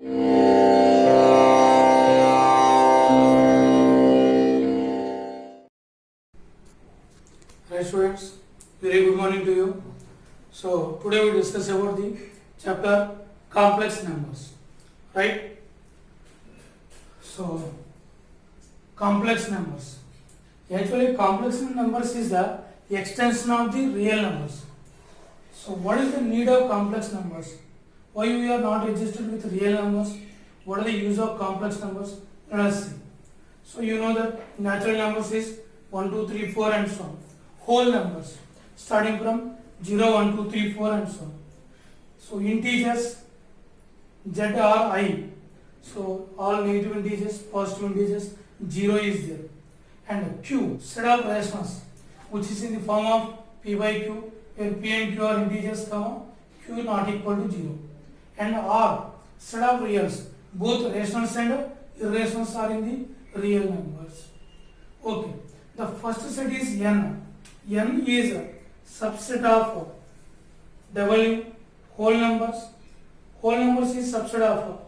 Hi students, very good morning to you. So today we discuss about the chapter complex numbers, right? So complex numbers. Actually, complex numbers is the extension of the real numbers. So what is the need of complex numbers? Why we are not registered with real numbers? What are the use of complex numbers? Let us see. So you know that natural numbers is 1, 2, 3, 4 and so on. Whole numbers starting from 0, 1, 2, 3, 4 and so on. So integers z or I. So all negative integers, positive integers, 0 is there. And q, set of rationals, which is in the form of p by q, where p and q are integers, q not equal to 0. And r, set of reals, both rationals and irrationals are in the real numbers. Okay, the first set is n. N is a subset of w, whole numbers. Whole numbers is subset of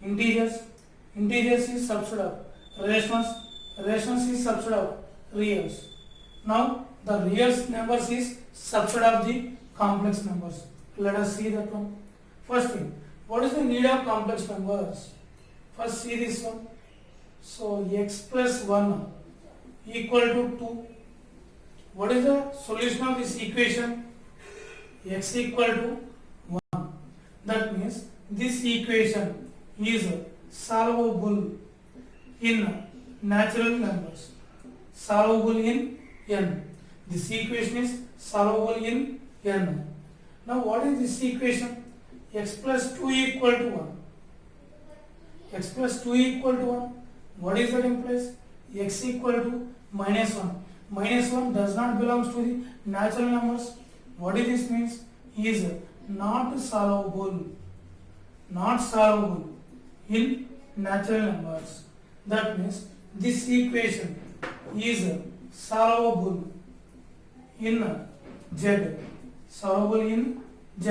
integers. Integers is subset of rationals. Rationals is subset of reals. Now the real numbers is subset of the complex numbers. Let us see that one. First thing, what is the need of complex numbers? First see this one. So x plus 1 equal to 2. What is the solution of this equation? X equal to 1. That means this equation is solvable in natural numbers. Solvable in n. This equation is solvable in n. Now what is this equation? X plus 2 equal to 1. X plus 2 equal to 1. What is that implies? X equal to minus 1. Minus 1 does not belong to the natural numbers. What is this means? Is not solvable. Not solvable in natural numbers. That means this equation is solvable in z. Solvable in z.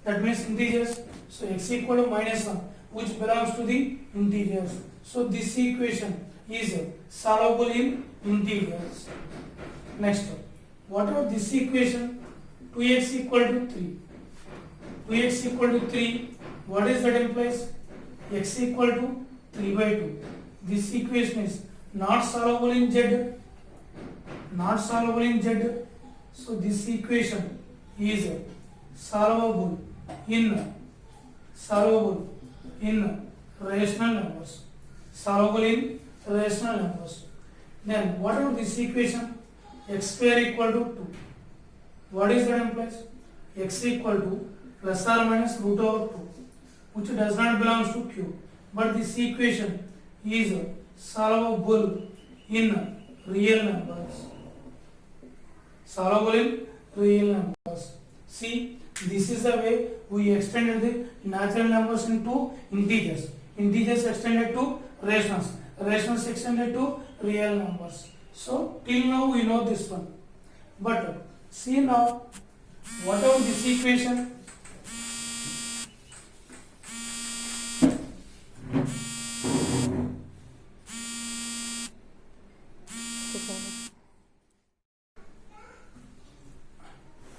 That means integers. So x equal to minus 1, which belongs to the integers. So this equation is solvable in integers. Next one. What about this equation? 2x equal to 3. 2x equal to 3. What is that implies? X equal to 3 by 2. This equation is not solvable in z. Not solvable in z. So this equation is solvable in rational numbers. Solvable in rational numbers. Then what about this equation? X square equal to 2. What is that implies? X equal to plus or minus root over 2, which does not belong to q. But this equation is solvable in real numbers. Solvable in real numbers. See, this is the way we extended the natural numbers into integers. Integers extended to rationals. Rationals extended to real numbers. So till now we know this one. But see now, what about this equation?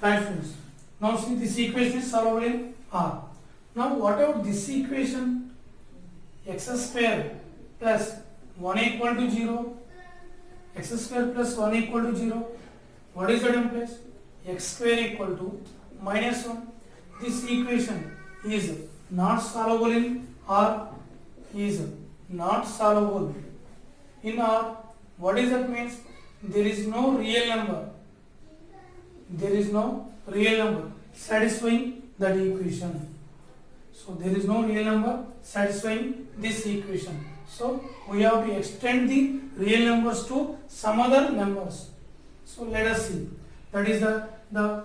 Right friends. Now see, this equation is solvable in R. Now what about this equation? X square plus 1 equal to 0. X square plus 1 equal to 0. What is that implies? X square equal to minus 1. This equation is not solvable in R. Is not solvable in R. What is that means? There is no real number. There is no real number satisfying that equation. So there is no real number satisfying this equation. So we have to extend the real numbers to some other numbers. So let us see. That is the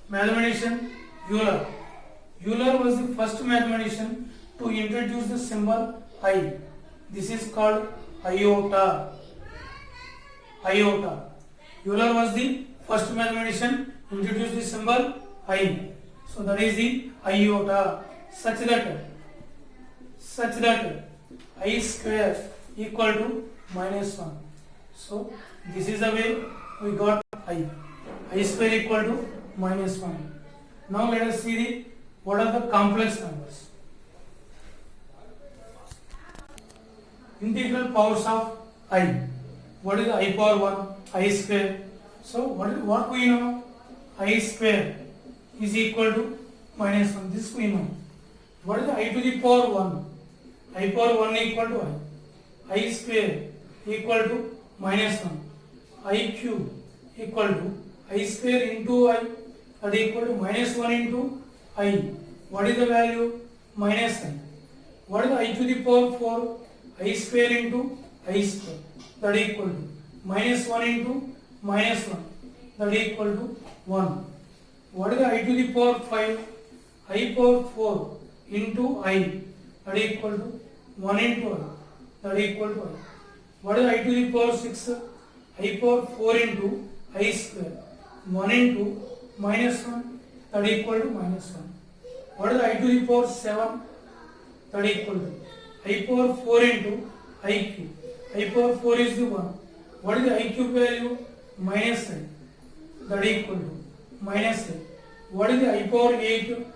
mathematician Euler. Euler was the first mathematician to introduce the symbol I. This is called iota. Iota. Euler was the first mathematician to introduce the symbol I. So that is the iota. Such such that I square equal to minus 1. So this is the way we got I. I square equal to minus 1. Now let us see what are the complex numbers. Integral powers of I. What is I power 1? I square. So what we know? I square is equal to minus 1. This we know. What is I to the power 1? I power 1 equal to I. I square equal to minus 1. I cube equal to I square into I, that equal to minus 1 into I. What is the value? Minus I. What is I to the power 4? I square into I square, that equal to minus 1 into minus 1, that equal to 1. What is the I to the power 5? I power 4 into I, that equal to 1 into I, that equal to I. What is I to the power 6? I power 4 into I square, 1 into minus 1, that equal to minus 1. What is I to the power 7? That equal to I power 4 into I cube. I power 4 is the 1. What is the I cube value? Minus I, that equal to minus I. What is the I power 8?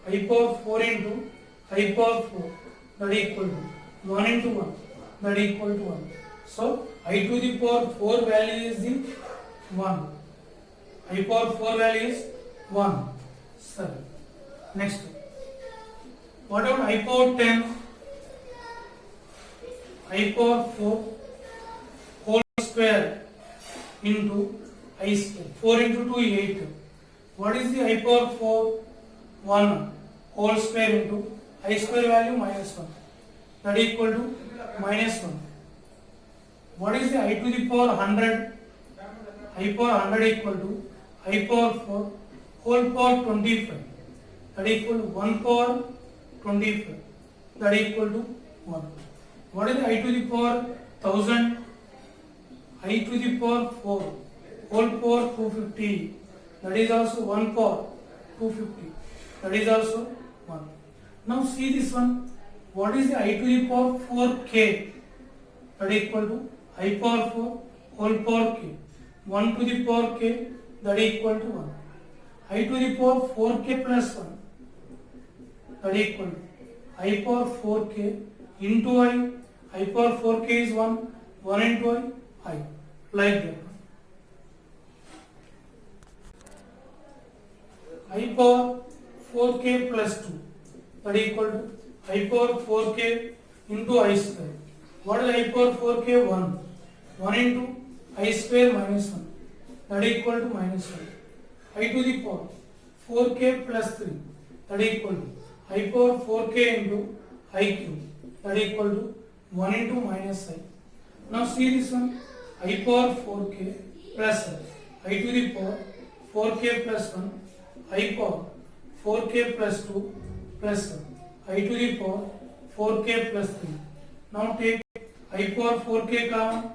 I power 4 into I power 4, that equal to 1 into 1, that equal to 1. So I to the power 4 value is the 1. I power 4 value is 1. Sorry. Next. What about I power 10? I power 4 whole square into I square. 4 into 2 is 8. What is the I power 4? 1 whole square into I square value minus 1. That equal to minus 1. What is the I to the power 100? I power 100 equal to I power 4 whole power 25. That equal to 1 power 25. That equal to 1. What is the I to the power 1000? I to the power 4 whole power 250. That is also 1 power 250. That is also 1. Now see this one. What is the I to the power 4k? That equal to I power 4 whole power k. 1 to the power k, that equal to 1. I to the power 4k plus 1, that equal to I power 4k into I power 4k is 1, 1 into I, like that. I power 4k plus 2, that equal to I power 4k into I square. What is I power 4k? 1. 1 into I square minus 1, that equal to minus 1. I to the power 4k plus 3, that equal to I power 4k into I cube, that equal to 1 into minus I. Now see this one. I power 4k plus I to the power 4k plus 1, I power 4k plus 2 plus I to the power 4k plus 3. Now take I power 4k common,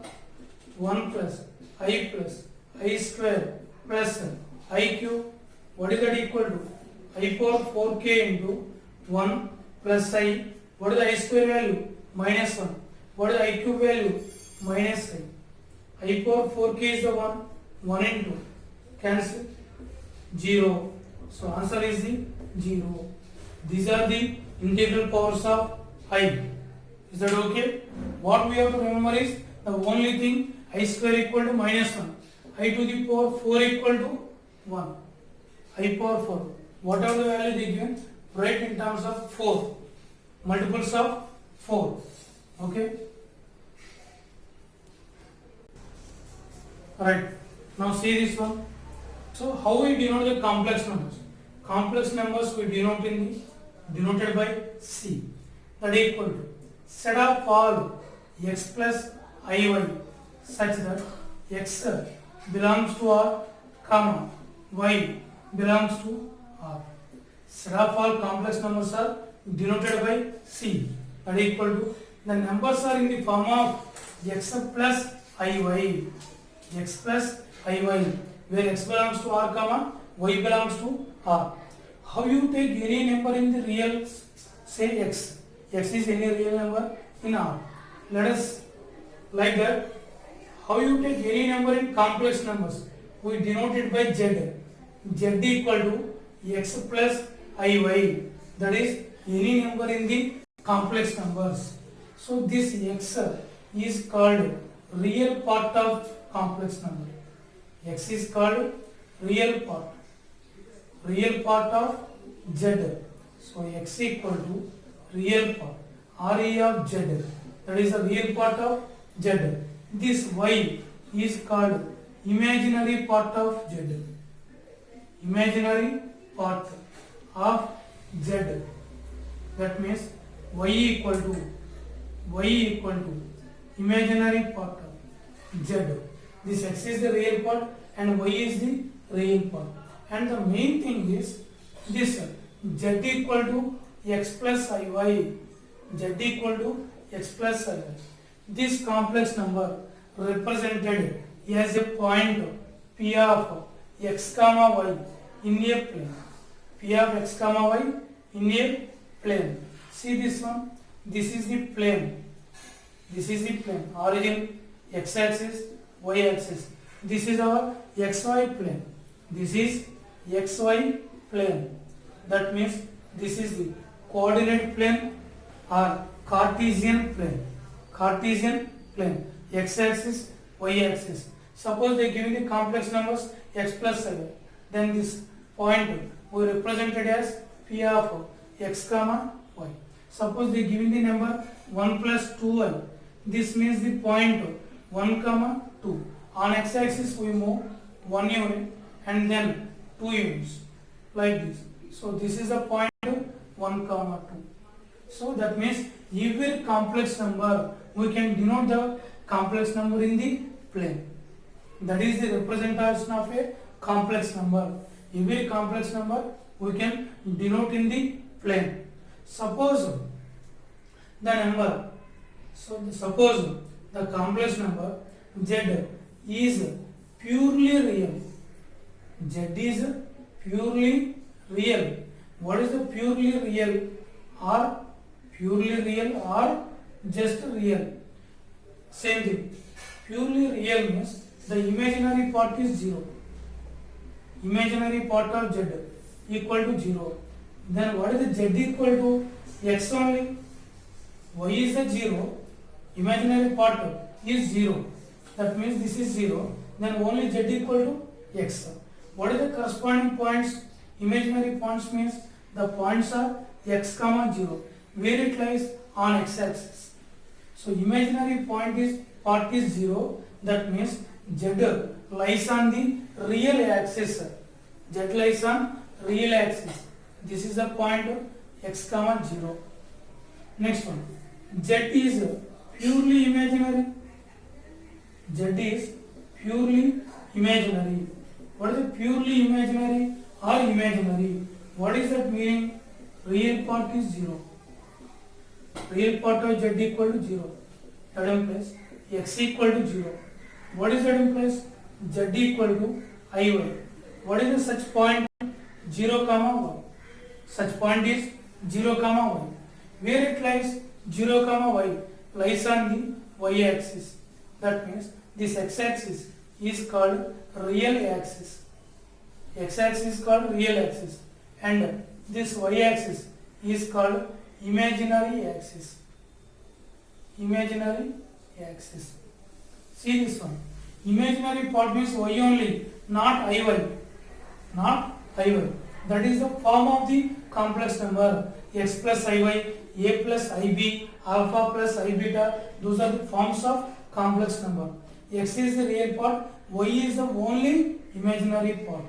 1 plus I square plus I cube. What is that equal to? I power 4k into 1 plus I. What is the I square value? Minus 1. What is the I cube value? Minus I. I power 4k is the 1. 1 into cancel 0. So answer is the 0. These are the integral powers of I. Is that okay? What we have to remember is the only thing I square equal to minus 1. I to the power 4 equal to 1. I power 4. Whatever the value they given, write in terms of 4. Multiples of 4. Okay? Alright. Now see this one. So how we denote the complex numbers? Complex numbers we denote denoted by C. That equal to set of all x plus iy such that x belongs to R, comma y belongs to R. Set of all complex numbers are denoted by C. That equal to the numbers are in the form of x plus iy. X plus iy, where x belongs to R, comma y belongs to R. How you take any number in the real, say x. x is any real number in R. Let us like that. How you take any number in complex numbers? We denote it by z. Z equal to x plus iy. That is any number in the complex numbers. So this x is called real part of complex number. X is called real part of z. So x equal to real part Re of z. That is the real part of z. This y is called imaginary part of z. Imaginary part of z. That means y equal to imaginary part of z. This x is the real part and y is the real part. And the main thing is this z equal to x plus iy. Z equal to x plus iy. This complex number represented as a point p of x comma y in a plane. P of x comma y in a plane. See this one. This is the plane. This is the plane. Origin x axis, y axis. This is our xy plane. This is xy plane. That means this is the coordinate plane or Cartesian plane. Cartesian plane. X axis, y axis. Suppose they give me the complex numbers x plus 7. Then this point we represented as p of x comma y. Suppose they give me the number 1 plus 2y. This means the point 1 comma 2. On x axis we move 1 unit and then 2 units like this. So this is the point 1 comma 2. So that means every complex number we can denote the complex number in the plane. That is the representation of a complex number. Every complex number we can denote in the plane. Suppose suppose the complex number z is purely real. Z is purely real. What is the purely real? Purely real or just real? Same thing. Purely real means the imaginary part is 0. Imaginary part of z equal to 0. Then what is the z equal to x only? Y is the 0. Imaginary part is 0. That means this is 0. Then only z equal to x. What is the corresponding points? Imaginary points means the points are x comma 0. Where it lies? On x axis. So imaginary part is 0. That means z lies on the real axis. Z lies on real axis. This is the point x comma 0. Next one. Z is purely imaginary. Z is purely imaginary. What is it? Purely imaginary or imaginary? What is that meaning? Real part is 0. Real part of z equal to 0. That implies x equal to 0. What is that implies? Z equal to iy. What is the such point? 0 comma 1. Such point is 0 comma 1. Where it lies? 0 comma y lies on the y axis. That means this x axis is called real axis. X axis is called real axis and this y axis is called imaginary axis. Imaginary axis. See this one. Imaginary part means y only, not iy. Not iy. That is the form of the complex number. X plus iy, a plus ib, alpha plus I beta. Those are the forms of complex number. X is the real part, y is the only imaginary part.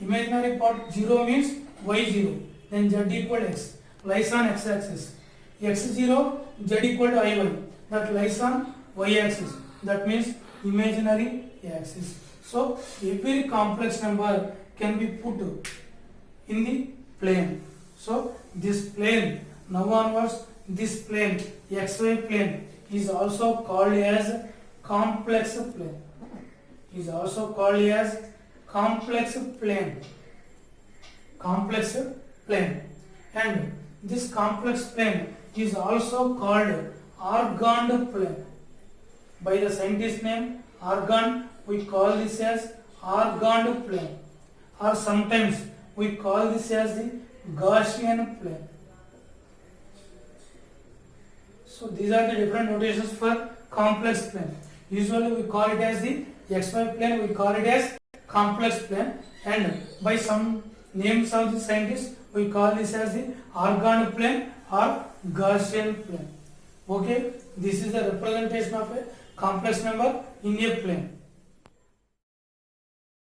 Imaginary part 0 means y 0. Then z equal to x. Lies on x axis. X 0, z equal to iy. That lies on y axis. That means imaginary axis. So every complex number can be put in the plane. So this plane, now onwards, this plane, xy plane, is also called as complex plane. Is also called as complex plane. Complex plane. And this complex plane is also called Argand plane. By the scientist name Argand, we call this as Argand plane, or sometimes we call this as the Gaussian plane. So these are the different notations for complex plane. Usually we call it as the xy plane, we call it as complex plane, and by some names of the scientists we call this as the Argand plane or Gaussian plane. Okay, this is the representation of a complex number in a plane.